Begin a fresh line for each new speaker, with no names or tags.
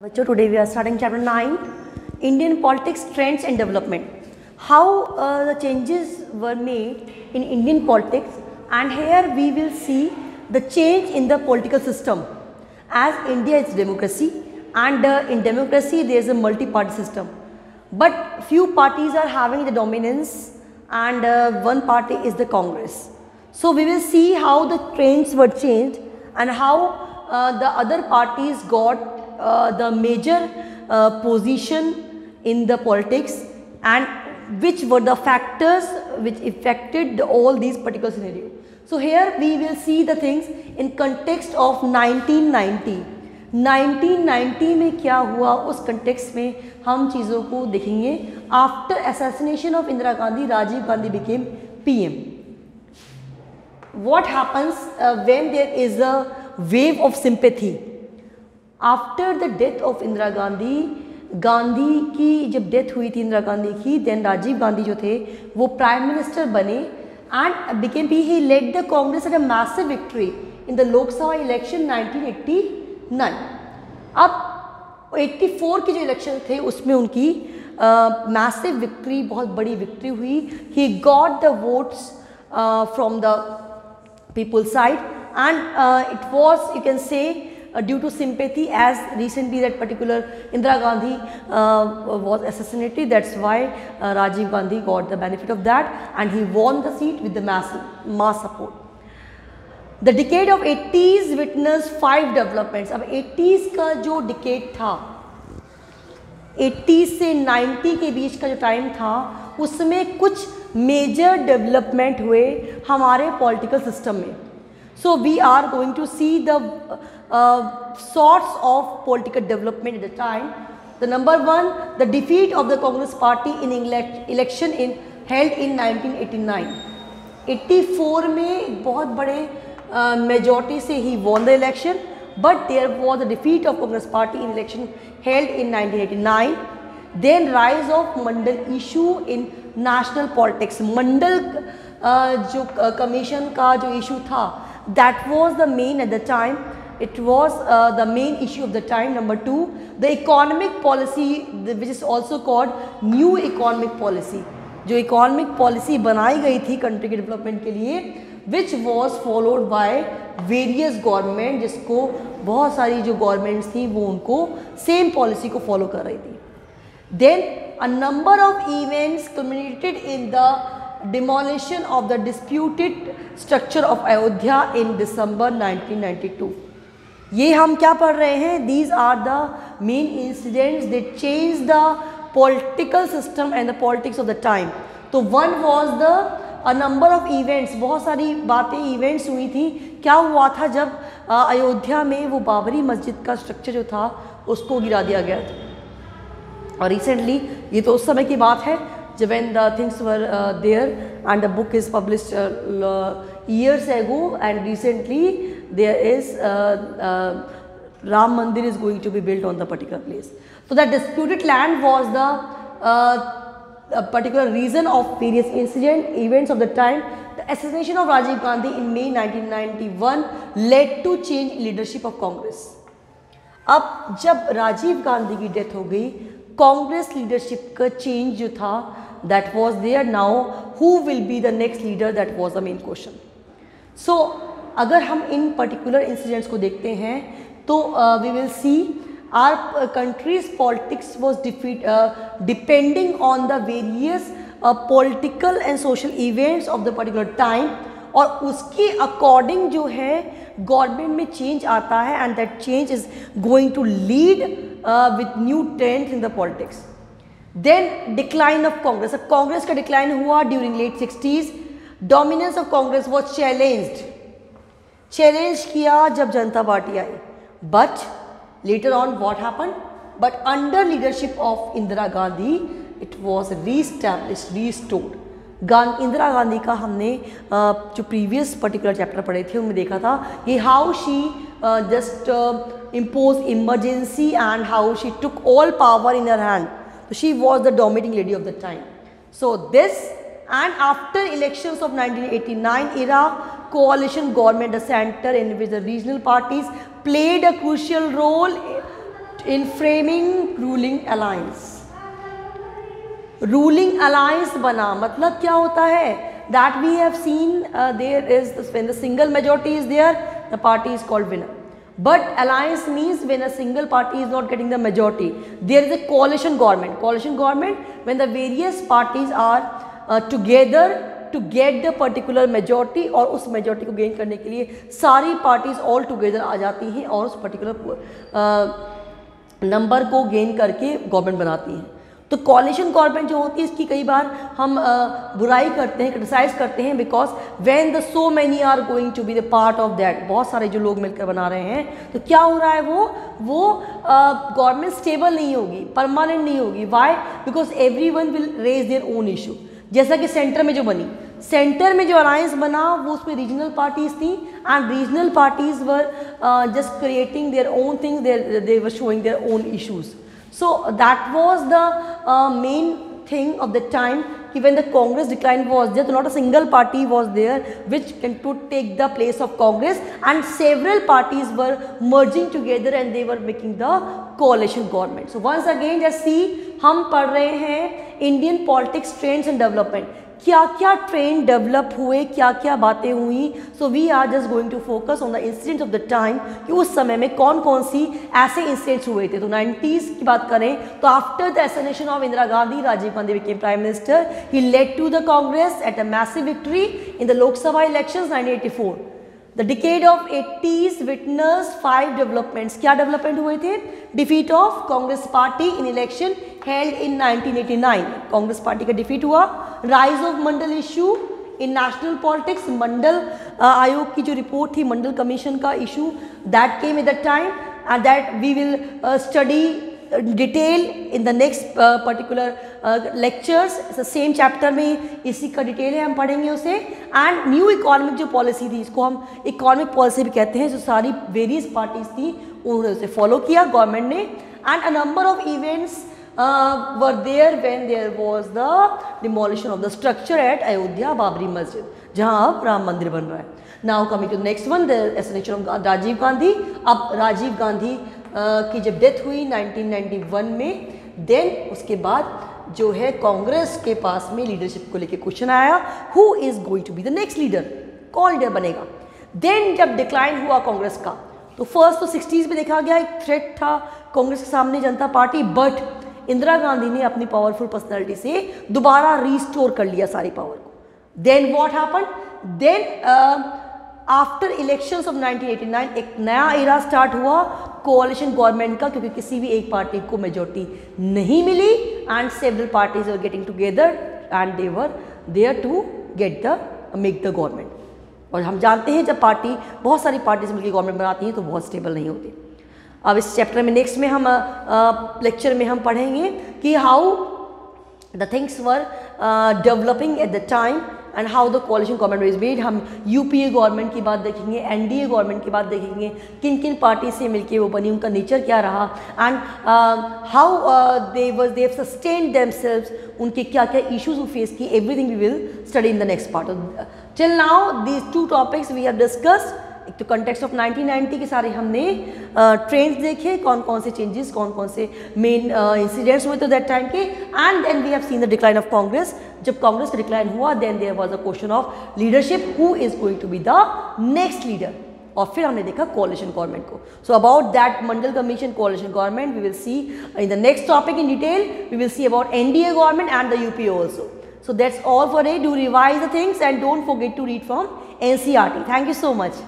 So today we are starting chapter 9, Indian politics trends and development. How the changes were made in Indian politics, and here we will see the change in the political system. As India is democracy, and in democracy there is a multi-party system, but few parties are having the dominance, and one party is the Congress. So we will see how the trends were changed and how the other parties got the major position in the politics, and which were the factors which affected all these particular scenario. So here we will see the things in context of 1990. 1990 में क्या हुआ, उस context में हम चीज़ों को देखेंगे. After assassination of Indira Gandhi, Rajiv Gandhi became PM. What happens when there is a wave of sympathy? After the death of Indira Gandhi, Gandhi की जब डेथ हुई थी इंदिरा गांधी की, देन राजीव गांधी जो थे वो प्राइम मिनिस्टर बने and became he led the Congress at a massive victory in the Lok Sabha election 1989. अब 84 के जो इलेक्शन थे उसमें उनकी मैसिव विक्ट्री, बहुत बड़ी विक्ट्री हुई. He got the votes from the people side and it was, you can say, due to sympathy, as recently that particular Indira Gandhi was assassinated. That's why Rajiv Gandhi got the benefit of that and he won the seat with the mass support. The decade of 80s witnessed 5 developments. अब 80s का जो decade था, 80 से 90 के बीच का जो time था, उसमें कुछ मेजर डेवलपमेंट हुए हमारे पॉलिटिकल सिस्टम में. So we are going to see the sorts of political development at the time. The number one, the defeat of the Congress party in election held in 1989. 84 में एक बहुत बड़े majority से he won the election, but there was a defeat of Congress party in election held in 1989. Then rise of Mandal issue in national politics. Mandal जो commission का जो issue था, that was the main at the time. It was the main issue of the time. Number 2, the economic policy, which is also called new economic policy. जो economic policy बनाई गई थी country के development के लिए, which was followed by various government, जिसको बहुत सारी जो governments थी वो उनको same policy को follow कर रही थी. Then a number of events culminated in the demolition of the disputed structure of Ayodhya in December 1992. ये हम क्या पढ़ रहे हैं? These are the main incidents that changed the political system and the politics of the time. तो one was the a number of events, बहुत सारी बातें events हुई थी. क्या हुआ था जब अयोध्या में वो बाबरी मस्जिद का स्ट्रक्चर जो था उसको गिरा दिया गया था. और रिसेंटली, ये तो उस समय की बात है जब when the things were there and the book is published years ago, and recently there is Ram Mandir is going to be built on the particular place. So that disputed land was the particular reason of various events of the time. The assassination of Rajiv Gandhi in May 1991 led to change in leadership of Congress. अब जब राजीव गांधी की death हो गई, Congress leadership का change जो था, that was there. Now who will be the next leader? That was the main question. So अगर हम इन particular incidents को देखते हैं तो we will see our country's politics was depending on the various political and social events of the particular time, और उसके according जो है गवर्नमेंट में चेंज आता है, and that change is going to lead with new trends in the politics. Then decline of Congress. अब कांग्रेस का decline हुआ during late 60s. Dominance of Congress was challenge किया जब जनता पार्टी आई, but later on what happen, but under leadership of Indira Gandhi it was reestablished, restored. Indira Gandhi का हमने जो previous particular chapter पढ़े थे उनमें देखा था कि how she just imposed emergency and how she took all power in her hand. So she was the dominating lady of the time. So this, and after elections of 1989 era, coalition government, the center in which the regional parties played a crucial role in framing ruling alliance. Ruling alliance बना मतलब क्या होता है? That we have seen there is when the single majority is there, the party is called winner. But alliance means when a single party is not getting the majority, there is a coalition government. Coalition government when the various parties are together to get the particular majority, और उस majority को gain करने के लिए सारी parties all together आ जाती हैं और उस particular नंबर को गेन करके गवर्नमेंट बनाती हैं। तो कॉलिशन गवर्नमेंट जो होती है इसकी कई बार हम बुराई करते हैं, क्रिटिसाइज करते हैं, because when the so many are going to be the part of that, बहुत सारे जो लोग मिलकर बना रहे हैं, तो क्या हो रहा है वो गवर्नमेंट स्टेबल नहीं होगी, परमानेंट नहीं होगी। Why? Because every one will raise their own issue. जैसा कि सेंटर में जो बनी, सेंटर में जो अलायंस बना वो उसमें रीजनल पार्टीज थी and regional parties were just creating their own things, they were showing their own issues. So that was the main thing of the time कि when the Congress decline was there, so not a single party was there which can take the place of Congress, and several parties were merging together and they were making the coalition government. So once again just see, हम पढ़ रहे हैं Indian politics trends and development, क्या क्या trend develop हुए, क्या क्या बातें हुई। So we are just going to focus on the incidents of the time कि उस समय में कौन कौन सी ऐसे इंसिडेंट्स हुए थे। तो 90s की बात करें तो after the assassination of Indira Gandhi, Rajiv Gandhi became prime minister, he led to the Congress at a massive victory in the Lok Sabha elections 1984। The decade of 80s witness 5 developments. क्या डेवलपमेंट हुए थे? Defeat of Congress party in election held in 1989, Congress party का defeat हुआ। Rise of Mandal issue in national politics, Mandal आयोग की जो report थी, Mandal commission का issue, that came at the time and that we will study detail in the next particular lectures. Same chapter में इसी का डिटेल है, हम पढ़ेंगे उसे। एंड न्यू इकोनॉमिक जो पॉलिसी थी, इसको हम इकोनॉमिक पॉलिसी भी कहते हैं, जो सारी वेरियस पार्टीज थी उन्होंने उसे फॉलो किया गवर्नमेंट ने। And a number of events were there when there was the demolition of the structure at Ayodhya Babri Masjid, जहाँ अब राम मंदिर बन रहा है। Now coming to the next one, the assassination of Rajiv Gandhi. अब राजीव गांधी की जब डेथ हुई 1991 में, देन उसके बाद जो है कांग्रेस के पास में लीडरशिप को लेके क्वेश्चन आया, who is going to be the next leader, कौन लीडर बनेगा। देन जब डिक्लाइन हुआ कांग्रेस का, तो फर्स्ट तो 60s में देखा गया एक थ्रेट था कांग्रेस के सामने जनता पार्टी, बट इंदिरा गांधी ने अपनी पावरफुल पर्सनालिटी से दोबारा रिस्टोर कर लिया सारी पावर को। Then what happen, then after elections of 1989 एक नया एरा स्टार्ट हुआ कोalition गवर्नमेंट का, क्योंकि किसी भी एक पार्टी को मेजोरिटी नहीं मिली and several parties were getting together and they were there to get the make the government. और हम जानते हैं जब पार्टी बहुत सारी पार्टीज मिलकर गवर्नमेंट बनाती हैं तो बहुत स्टेबल नहीं होती। अब इस चैप्टर में नेक्स्ट में हम लेक्चर में हम पढ़ेंगे कि how the things were developing eight the time and how the कोalition government is made. हम यूपीए गवर्नमेंट की बात देखेंगे, एनडीए गवर्नमेंट की बात देखेंगे, किन किन पार्टी से मिलके वो बनी, उनका नेचर क्या रहा, and how they sustained themselves, उनके क्या क्या इश्यूज वो फेस किए, everything we will study in the next part. Till now these 2 topics we have discussed. एक तो कंटेक्स्ट ऑफ 1990 के सारे हमने ट्रेंड्स देखे, कौन कौन से चेंजेस, कौन कौन से मेन इंसिडेंट्स हुए थे दैट टाइम के, and then we have seen the decline of Congress. जब कांग्रेस का डिक्लाइन हुआ, then there was a question of leadership, who is going to be the next leader, और फिर हमने देखा कोalition गवर्नमेंट को। So about that Mandal commission, coalition government, we will see in the next topic in detail. We will see about NDA government and the UPA also. So that's all for today. Do revise the things and don't forget to read from NCERT. Thank you so much.